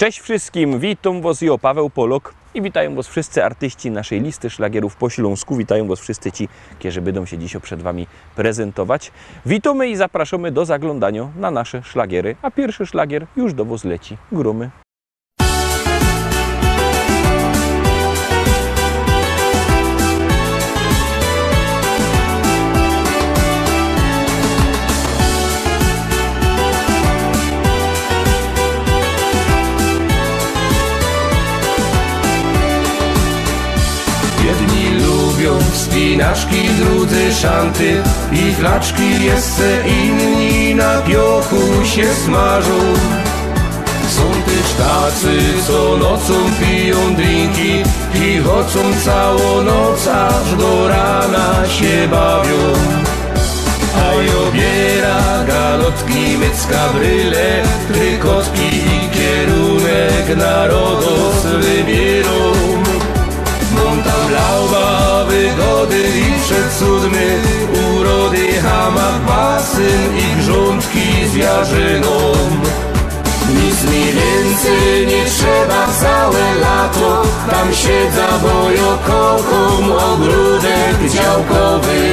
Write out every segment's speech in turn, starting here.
Cześć wszystkim, witam was, ja Paweł Polok i witają was wszyscy artyści naszej listy szlagierów po śląsku. Witają was wszyscy ci, którzy będą się dzisiaj przed wami prezentować. Witamy i zapraszamy do zaglądania na nasze szlagiery, a pierwszy szlagier już do was leci. Grumy. Jedni lubią wspinaczki, drudzy szanty i flaczki, jeszcze inni na piochu się smażą. Są też tacy, co nocą piją drinki i chodzą całą noc, aż do rana się bawią. A obiera galotki, mycka, bryle, trykotki i kierunek narodos wybierą. Montam lauba, wygody i przecudny, urody, hamak, basen i grządki z jarzyną. Nic mi więcej nie trzeba całe lato, tam siedza, bo ja kocham ogródek działkowy.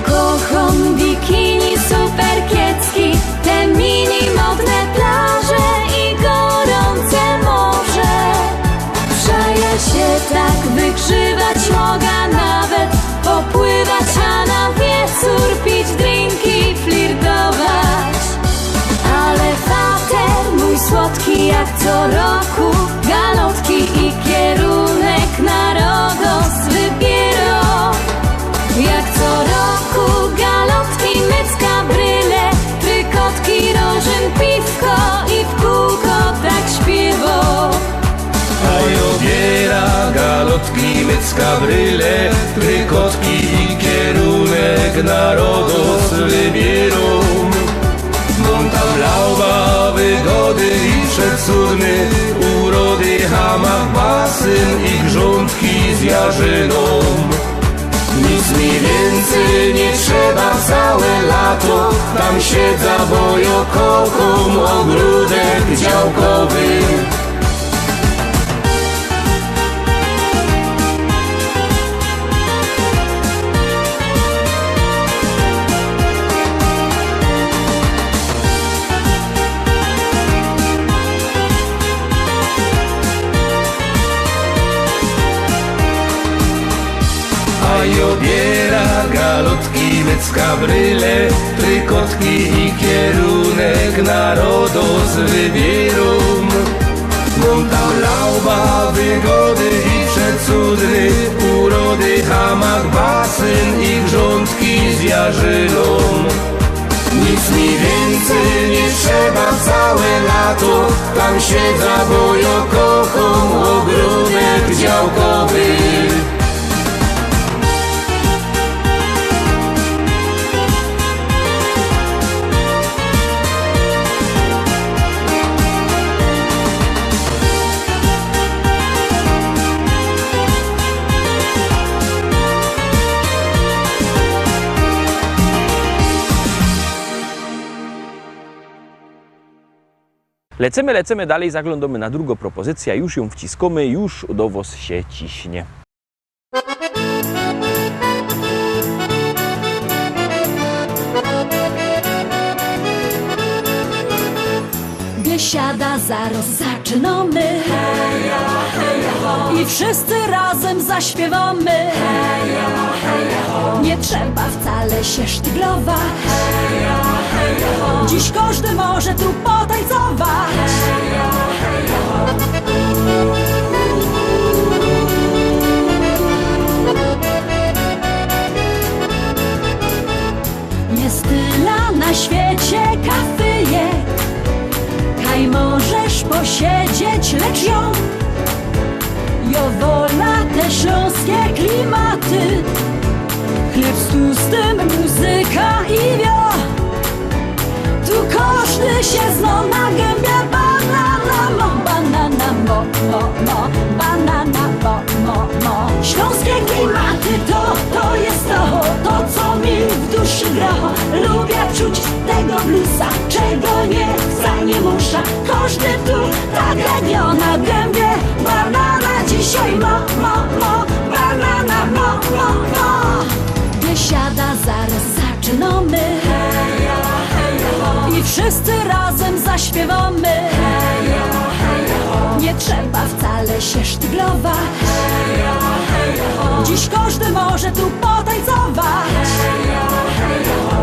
Kocham bikini, super kiecki, te mini modne plaże i gorące morze. Przeja się tak wygrzywać mogę, nawet popływać, a na wieczór pić drinki, flirtować. Ale fater mój słodki jak co roku, galotki i kierunek narodos wybierą. Jak co roku galotki, mycka, bryle, trykotki, rożyn, piwko i w kółko tak śpiewo. A obiera galotki, mycka, bryle, trykotki i kierunek narodos wybierą. Montam lauba, wygody i przecudny, urody, hamak, basen i grządki z jarzyną. Nic mi więcej nie trzeba całe lato, tam siedza, bo ja kocham ogródek działkowy. A obiera galotki, mycka, bryle, trykotki i kierunek narodos wybierą. Montam lauba, wygody i przecudny, urody, hamak, basen i grządki z jarzyną. Nic mi więcej nie trzeba całe lato, tam siedza, bo ja kocham ogródek działkowy. Lecimy dalej, zaglądamy na drugą propozycję, już ją wciskamy, już do was się ciśnie. Biesiada zaraz zaczynamy, heja, heja, ho. I wszyscy razem zaśpiewamy, heja, heja, ho. Nie trzeba wcale się sztyglować, heja, heja, ho. Dziś każdy może tu potańcować, heja, heja, ho. Jest tyle na świecie kafyjek, kaj możesz posiedzieć, lecz ją jo wola te śląskie klimaty. Chleb z tłustym, muzyka i wiatr. groch. Lubię czuć tego bluesa, czego nie chce, nie muszę. Każdy tu tak jak ja na gębie. Banana dzisiaj mo, banana mo. Biesiada, zaraz zaczynamy. Heja, heja, ho. I wszyscy razem zaśpiewamy. Heja, heja, ho. Nie trzeba wcale się sztyglować. Heja, heja, ho. Dziś każdy może tu potańcować. Heja, heja, ho.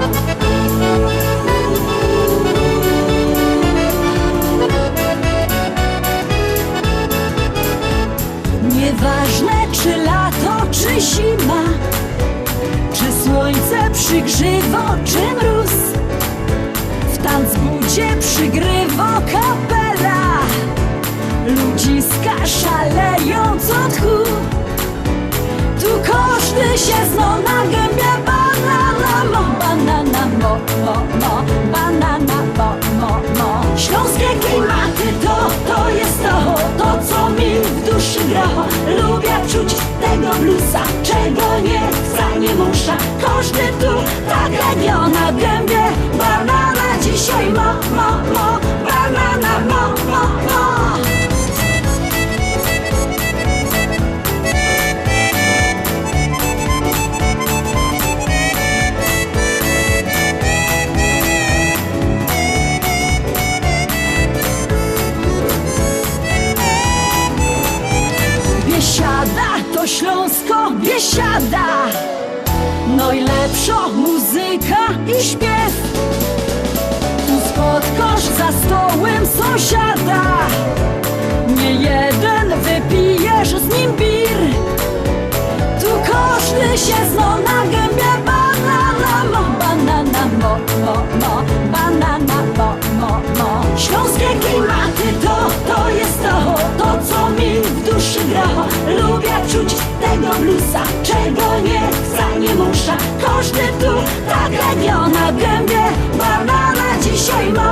Nieważne czy lato, czy zima, czy słońce przygrzywo, czy mróz, w tanzbudzie przygrywa kapela. Ludziska szalejąc od tchu. Tu każdy się zna na gębie. Banana mo, banana mo. Śląskie klimaty to jest to co mi w duszy gra. Lubię czuć tego bluesa, czego nie chce, nie muszę. Każdy tu tak jak ja na gębie. Banana dzisiaj mo, banana mo. Biesiada to Śląsko, biesiada. Najlepsza muzyka i śpiew. Tu spotkasz za stołem sąsiada. Nie jeden wypijesz z nim bir. Tu każdy się zna na gębie. Banana mo. Śląskie klimaty to jest to co mi w duszy gra. Lubię czuć tego bluesa, czego nie chce, nie muszę. Każdy tu tak jak ja na gębie. Banana dzisiaj mo,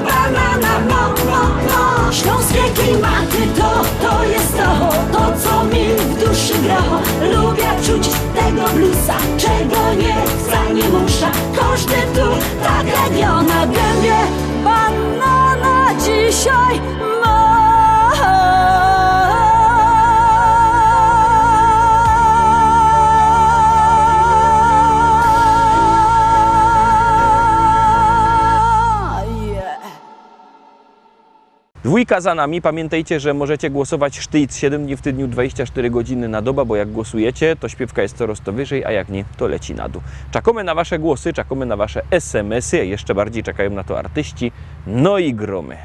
banana mo. Śląskie klimaty to jest to co mi w duszy gra. Lubię czuć tego bluesa, czego nie chce, nie muszę. Każdy tu tak jak ja na gębie. Banana dzisiaj Dwójka za nami. Pamiętajcie, że możecie głosować sztyc 7 dni w tygodniu, 24 godziny na dobę, bo jak głosujecie, to śpiewka jest coraz to wyżej, a jak nie, to leci na dół. Czekamy na wasze głosy, czekamy na wasze SMS-y, a jeszcze bardziej czekają na to artyści, no i gromy.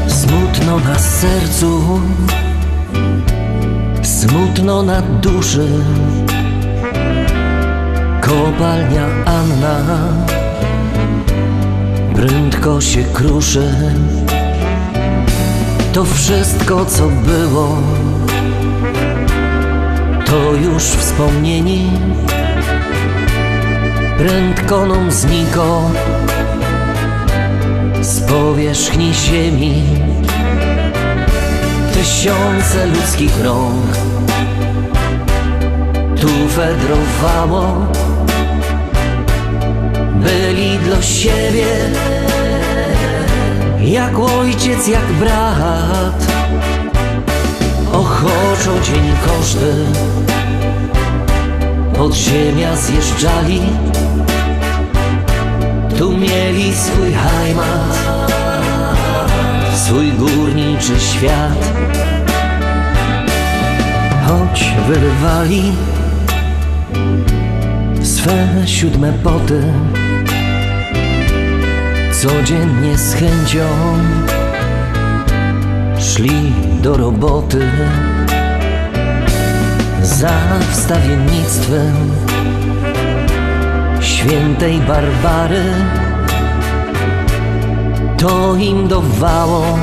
Smutno na sercu, smutno na duszy. Kopalnia Anna prędko się kruszy. To wszystko co było, to już wspomnieni. Prędko nam zniko z powierzchni ziemi. Tysiące ludzkich rąk tu fedrowało. Byli dla siebie jak ojciec, jak brat. Ochoczo dzień każdy od ziemia zjeżdżali. Tu mieli swój heimat, swój górniczy świat. Choć wyrywali swe 7 poty, codziennie z chęcią szli do roboty. Za wstawiennictwem świętej Barbary to im dawało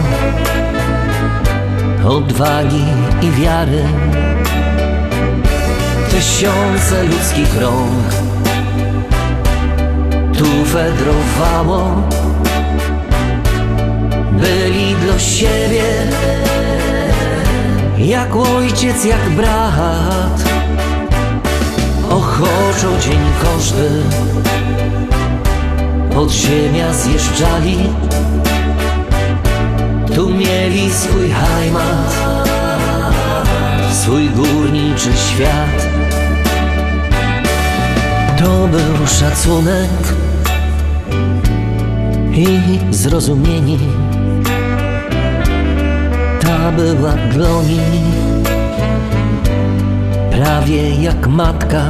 odwagi i wiary. Tysiące ludzkich rąk tu fedrowało. Byli dla siebie jak ojciec, jak brat. Ochoczą dzień każdy, podziemia zjeżdżali, tu mieli swój heimat, swój górniczy świat. To był szacunek i zrozumienie. Ta była dla nich prawie jak matka.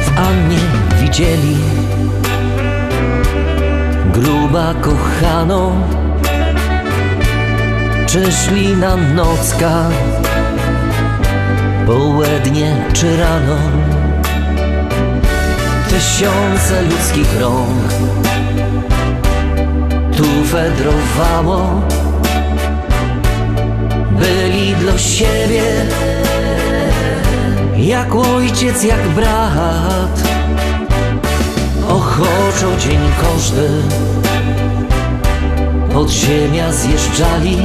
W Annie widzieli gruba kochaną, czy szli na nocka, południe czy rano. Tysiące ludzkich rąk tu fedrowało, byli dla siebie jak ojciec, jak brat. Ochoczą dzień każdy, podziemia zjeżdżali,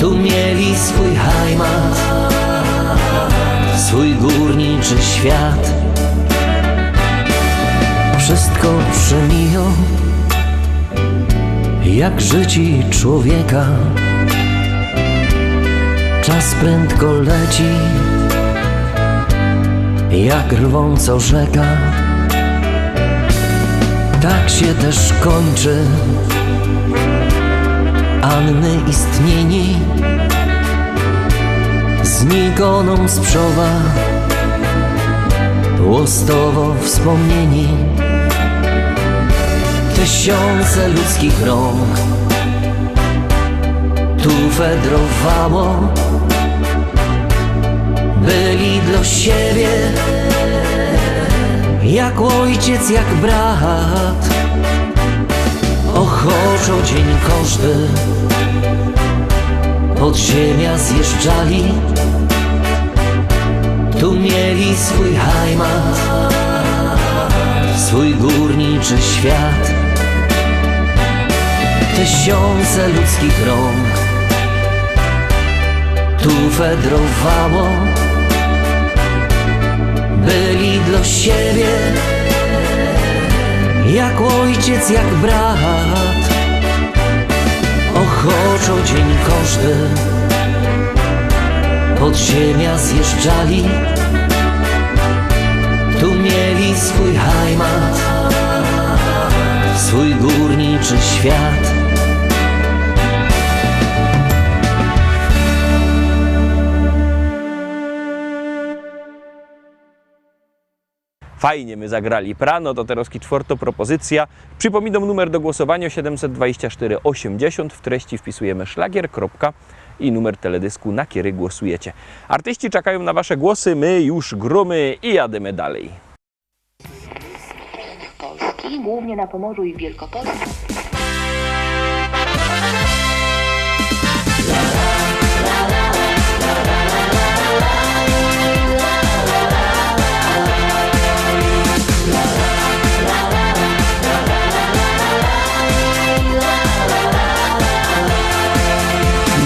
tu mieli swój heimat, swój górniczy świat. Wszystko przemiją jak życi człowieka. Czas prędko leci jak rwąco rzeka. Tak się też kończy Anny istnienie. Znikoną sprzowa łostowo wspomnieni. Tysiące ludzkich rąk tu fedrowało, byli dla siebie jak ojciec, jak brat. Ochoczą dzień każdy, podziemia zjeżdżali, tu mieli swój heimat, swój górniczy świat. Tysiące ludzkich rąk tu fedrowało, byli dla siebie jak ojciec, jak brat. Ochoczą dzień każdy, podziemia zjeżdżali, tu mieli swój heimat, swój górniczy świat. Fajnie my zagrali prano, to teraz czwarta propozycja. Przypominam numer do głosowania 724 80. W treści wpisujemy szlagier, kropka i numer teledysku, na który głosujecie. Artyści czekają na wasze głosy, my już gromy i jademy dalej. Polski, głównie na Pomorzu i w Wielkopolsce.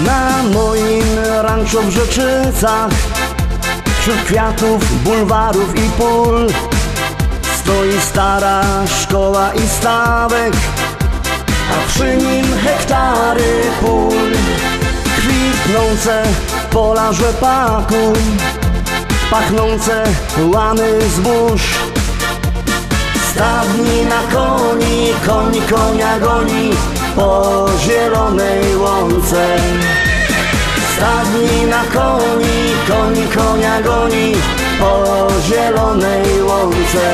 Na moim ranczu w Rzeczycach, wśród kwiatów, bulwarów i pól, stoi stara szkoła i stawek, a przy nim hektary pól. Kwitnące pola rzepaku, pachnące łany zbóż. Stadni na koni, koń konia goni po zielonej łące. Stadni na koni, koń konia goni po zielonej łące.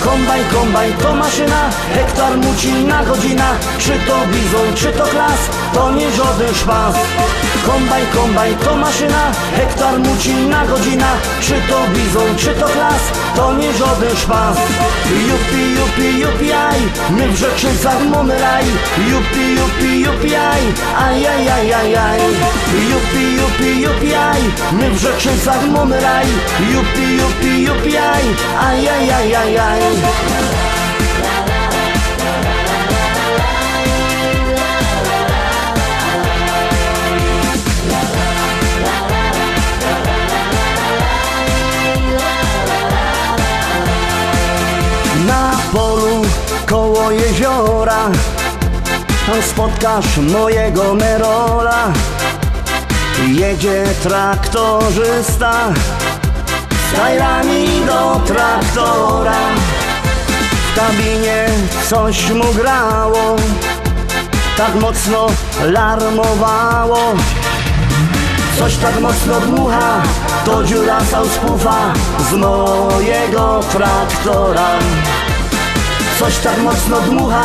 Kombajn, kombajn to maszyna, hektar muci na godzina. Czy to bizon, czy to klas, to nie żaden szpas. Kombajn, kombajn to maszyna, hektar muci na godzina. Czy to bizon, czy to klas, to nie żaden szpas. Jupi, jupi, jupi, aj, my w Rzeczycach mamy raj. Jupi, jupi, jupi, aj, aj, aj, aj, aj, aj. Jupi, jupi, jupi, aj, my w Rzeczycach mamy raj. Jupi, jupi, jupi, aj, aj, aj, aj, aj, aj. jeziora, tam spotkasz mojego Merola. Jedzie traktorzysta z tajrami do traktora. W kabinie coś mu grało, tak mocno larmowało. Coś tak mocno dmucha, to dziura sauspufa z mojego traktora. Coś tak mocno dmucha,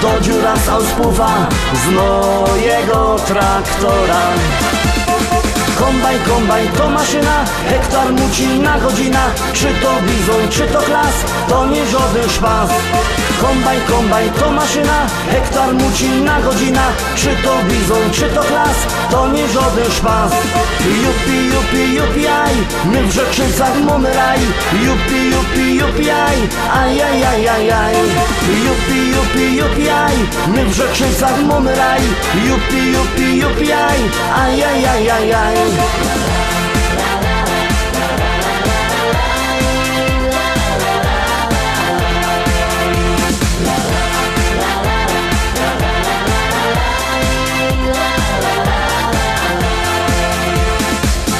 to dziura sauspufa z mojego traktora. Kombajn, kombajn to maszyna, hektar muci na godzina. Czy to bizon, czy to klas, to nie żaden szpas. Kombajn, kombajn to maszyna, hektar muci na godzina. Czy to bizon, czy to klas, to nie żaden szpas. Jupi, jupi, jupi, aj, my w Rzeczycach mamy raj. Jupi, jupi, jupi, aj, aj, aj, aj, aj, aj. Jupi, jupi, jupi, aj, my w Rzeczycach mamy raj. Jupi, jupi, jupi, aj, aj, aj, aj, aj, aj.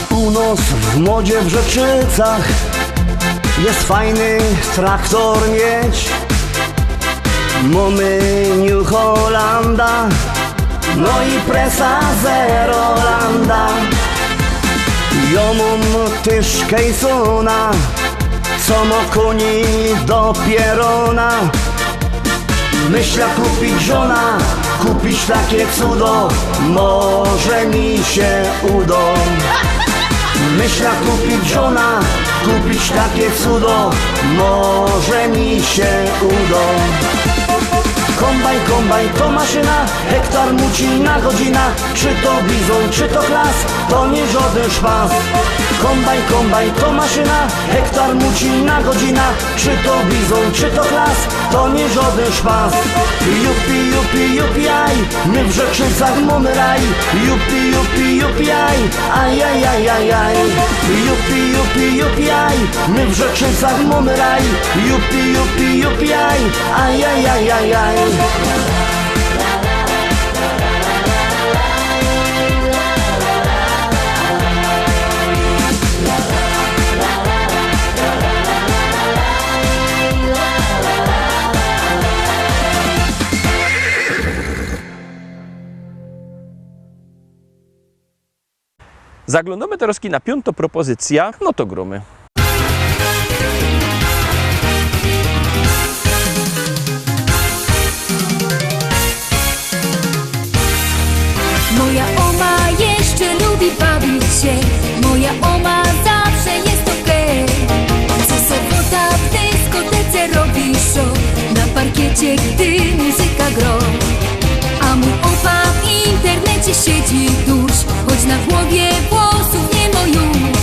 Północ w modzie w Rzeczycach, jest fajny traktor mieć. Mamy New Hollanda, no i presa Zerolanda. Ja mam też Kejsona, co ma koni do pierona. Myślę kupić żona, kupić takie cudo, może mi się uda. Myślę kupić żona, kupić takie cudo, może mi się uda. Kombajn, kombajn to maszyna, hektar muci na godzina. Czy to bizon, czy to klas, to nie żaden szpas. Kombajn, kombajn to maszyna, hektar muci na godzina. Czy to bizon, czy to klas, to nie żaden szpas. Jupi, jupi, jupi, aj, my w Rzeczycach mamy raj. Jupi, jupi, jupi, aj, aj, aj, aj, aj, aj. Jupi, jupi, jupi, aj, my w Rzeczycach mamy raj. Jupi, jupi, jupi, aj, aj, aj, aj, aj, aj. Zaglądamy teraz na piątą propozycja, no to gromy. Moja oma jeszcze lubi bawić się, moja oma zawsze jest okej. Co sobota w dyskotece robi show, na parkiecie, gdy muzyka gro. A mój opa w internecie siedzi dusz, choć na głowie włosów nie ma już.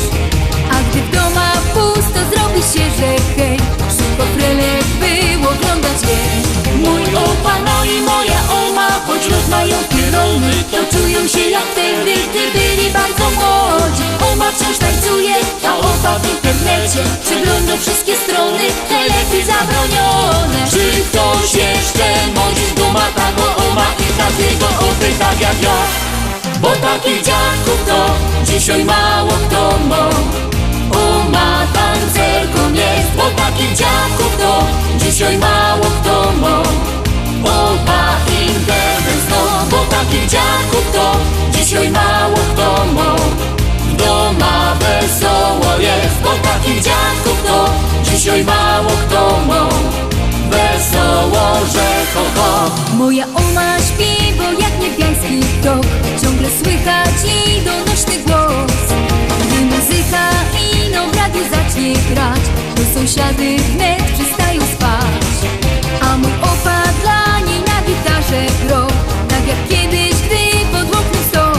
A gdy w domach pusto zrobi się, że hej, szybko frelek by oglądać jej. Mój opa, no i moja oma, choć już mają pierony, to czują się jak wtedy, gdy byli bardzo młodzi. Oma wciąż tańcuje, a opa w internecie przegląda wszystkie strony, najlepiej zabronione. Czy ktoś jeszcze modzi z duma tago oma i takiego opy tak jak ja? Bo takich dziadków to dzisiaj mało kto ma. Oma tancerką jest, bo takich dziadków to dzisiaj mało kto ma. Opa internet znów, bo takich dziadków to dzisiaj mało kto ma. W doma wesoło jest, bo takich dziadków to dzisiaj mało kto ma. Wesoło, że ho ho. Moja oma śpiewa jak niebiański tok, ciągle słychać i donośny głos. Gdy muzyka ino w radiu zacznie grać, to sąsiady wnet przestają spać. A mój opa dla niej na gitarze gro, tak jak kiedyś, gdy pod oknem stał.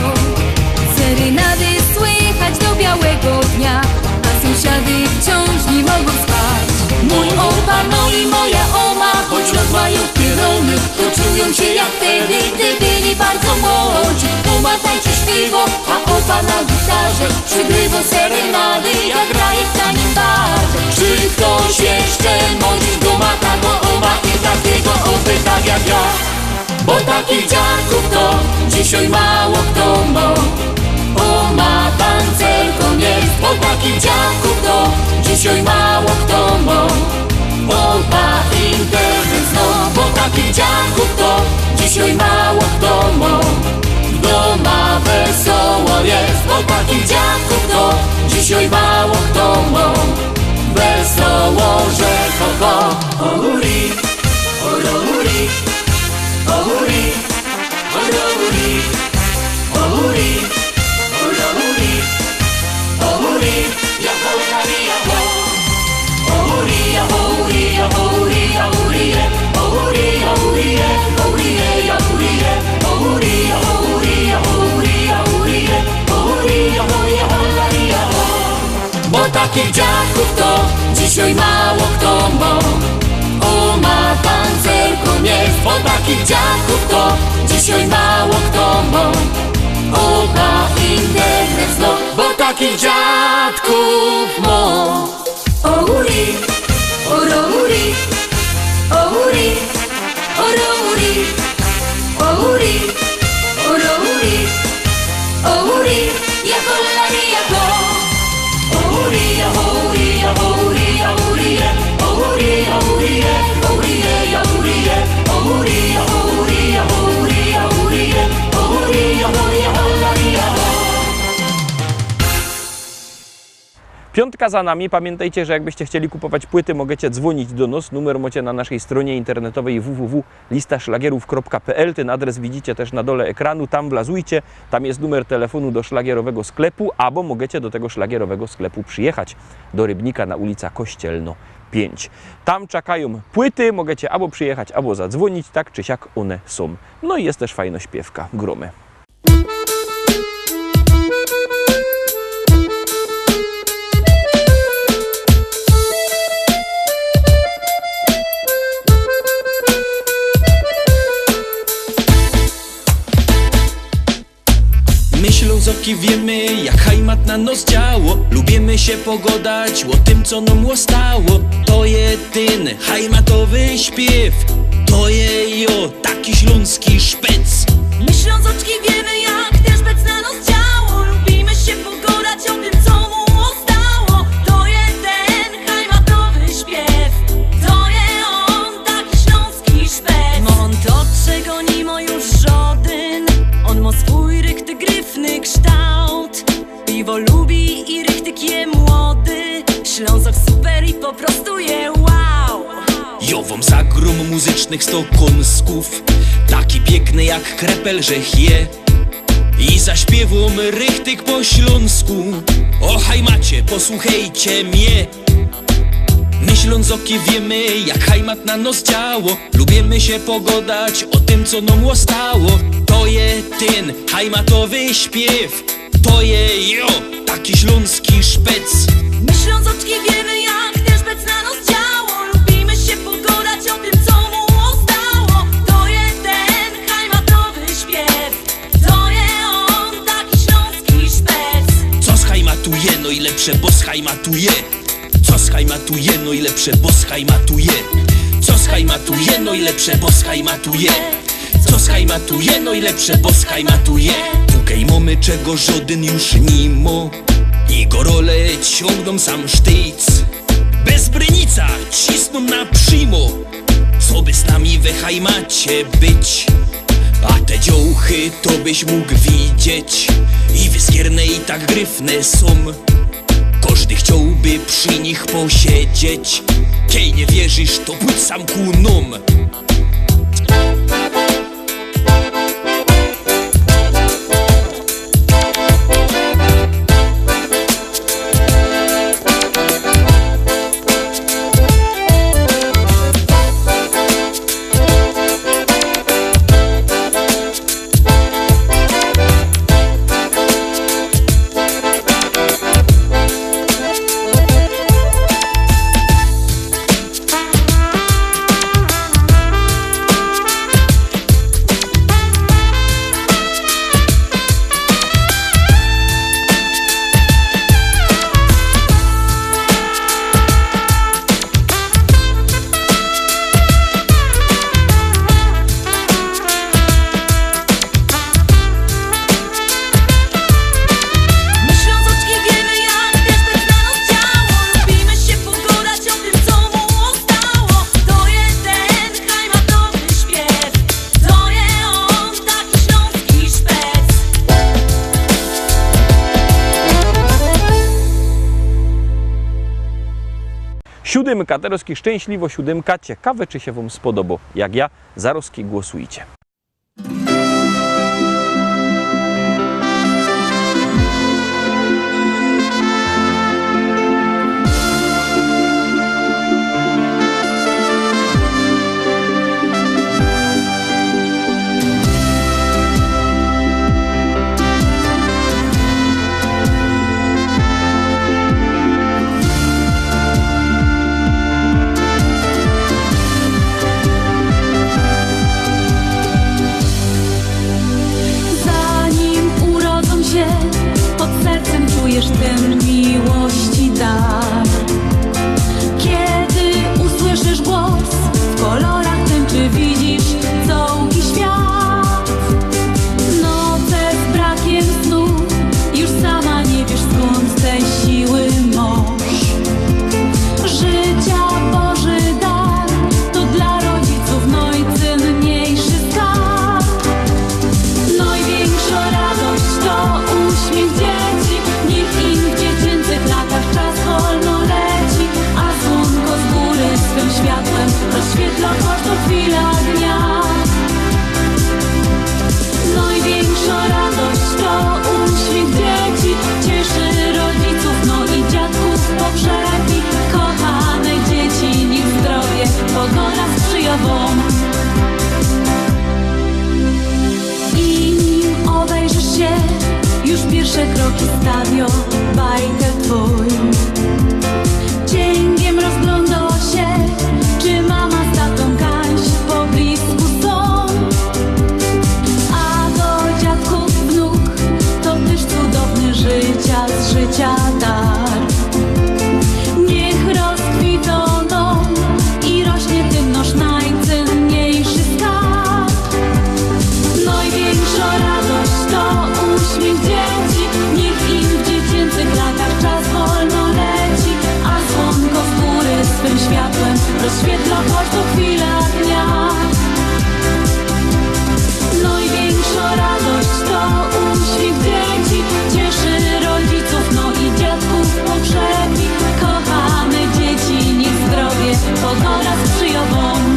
Serenady słychać do białego dnia, a sąsiady wciąż nie mogą spać. Mój opa, no i moja oma, choć mają pierony, to czują się jak wtedy, gdy byli bardzo młodzi. Oma tańczy śpiewa, a opa na gitarze przygrywa serenady, jak graje w tanim barze. Czy ktoś jeszcze modzi duma tago oma i takiego opy tak jak takich dziadków to dzisiaj mało kto ma. O, ma tancerką jest, bo takich dziadków to dzisiaj mało kto ma. O, ma internet znów, bo takich dziadków to dzisiaj mało kto ma. Doma wesoło jest, bo takich dziadków to dzisiaj mało kto ma. Wesoło, że ho, ho. O, huri, o, huri, o, huri, o, huri, o, huri, o, huri, o, huri, ja ho, ja ho. O, huri, ja huri, ja huri, ja huri, o, huri, ja huri, o, huri, ja huri, o, huri, ja huri, ja huri, ja huri, o, huri, ja huri, ja huri, ja ho. Bo takich dziadków to dzisiaj mało kto ma. O, ma tancerką jest, bo takich dziadków to dzisiaj mało kto ma. O, ma internet znów, bo takich dziadków ma. O, huri, o, huri, o, huri, o, huri, o, huri, o, huri, o, huri, ja hori, ja ho. O, huri, ja huri, ja huri, ja huri, o, huri, ja huri, o, huri, ja huri, o, huri, ja huri, ja huri, ja huri, o, huri, ja huri, ja hori, ja ho. Piątka za nami. Pamiętajcie, że jakbyście chcieli kupować płyty, możecie dzwonić do nas. Numer macie na naszej stronie internetowej www.listaszlagierów.pl. Ten adres widzicie też na dole ekranu. Tam wlazujcie. Tam jest numer telefonu do szlagierowego sklepu, albo możecie do tego szlagierowego sklepu przyjechać do Rybnika na ulica Kościelno 5. Tam czekają płyty. Możecie albo przyjechać, albo zadzwonić. Tak czy siak one są. No i jest też fajna śpiewka. Gromy. My Ślązoki wiemy, jak hajmat na nos działo. Lubimy się pogodać o tym, co nam łostało. To jedyny hajmatowy śpiew. To jo, taki śląski szpec. My Ślązoczki wiemy, jak ten szpec na nos działo. Lubimy się pogodać o tym, co mu ostało. To jeden hajmatowy śpiew. To je on, taki śląski szpec. On to, czego nie ma już żaden. On ma swój rychty, gryfny kształt. Piwo lubi i rychtyk je młody. Ślązok super i po prostu je wow. Jowom zagrom muzycznych 100 kąsków. Taki piękny jak krepel, że je. I zaśpiewom rychtyk po śląsku. O hajmacie, posłuchajcie mnie. My Ślązoki wiemy, jak hajmat na nos działo. Lubimy się pogodać o tym, co nam łostało. To je ten hajmatowy śpiew. To je jo, taki śląski szpec. My Ślązoczki wiemy, jak ten szpec na nos działo. Lubimy się pogodać o tym, co mu ostało. To jeden hajmatowy śpiew. To je on, taki śląski szpec. Co schajmatuje, no i lepsze, bo schajmatuje. Co schajmatuje, no i lepsze, bo schajmatuje. Co schajmatuje, no i lepsze, bo schajmatuje. Co schajmatuje, no i lepsze, bo schajmatuje. Tukaj mamy, czego żaden już nie ma. I gorole ciągną sam sztyc. Bez brynica cisną na przymo. Co by z nami we hajmacie być? A te dziołchy to byś mógł widzieć. I wyskierne i tak gryfne są. Każdy chciałby przy nich posiedzieć. Kiej nie wierzysz, to pójdź sam ku nom. 7, Terowski szczęśliwo 7. Ciekawe, czy się Wam spodoba. Jak ja, Zarowski, głosujcie. Czujesz ten miłości dar. Kiedy usłyszysz głos, w kolorach tęczy widzisz całki świat. Noce z brakiem snu, już sama nie wiesz skąd te siły moż. Życia Boży dar, to dla rodziców najcenniejszy skarb. Największa radość to uśmiech dzieci. Niech im w dziecięcych latach czas wolno leci, a słonko z góry swym światłem rozświetla każdą chwilę dnia. Największa radość to uśmiech dzieci, cieszy rodziców, no i dziadków pogrzebi. Kochane dzieci, niech zdrowie pogoda sprzyja wam. I nim obejrzysz się, już pierwsze kroki stawią bajkę twój. Cięgiem rozgląda się, czy mama z tatą Kaś po blisku są. A do dziadków wnuk to też cudowny życia z życia dar. Niech rozkwitą dom i rośnie tym nasz najcenniejszy skarb. Największa radość to uśmiech dzieci, niech im w dziecięcych latach czas wolno leci, a słonko z góry swym światłem rozświetla każdą chwilę dnia. Największa radość to uśmiech dzieci, cieszy rodziców, no i dziadków pogrzebi. Kochane dzieci, niech zdrowie pogoda sprzyja wam.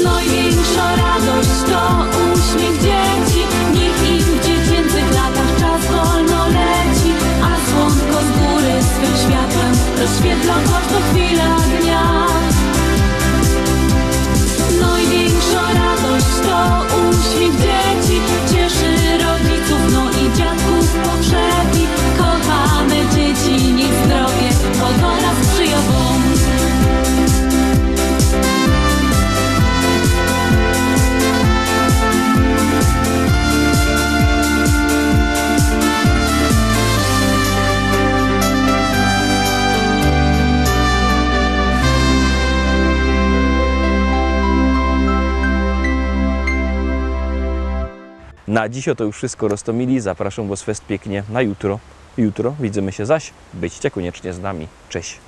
Największa radość to uśmiech dzieci, niech im w dziecięcych latach czas wolno leci, a słonko z góry swym światłem rozświetla każdą chwilę dnia. Największa radość to uśmiech dzieci, cieszy rodziców, no i dziadków pogrzebi. Kochane dzieci, niech zdrowie pogoda sprzyja wam. Na dziś to już wszystko, Rostomili. Zapraszam Was fest pięknie na jutro. Jutro widzimy się zaś. Byćcie koniecznie z nami. Cześć.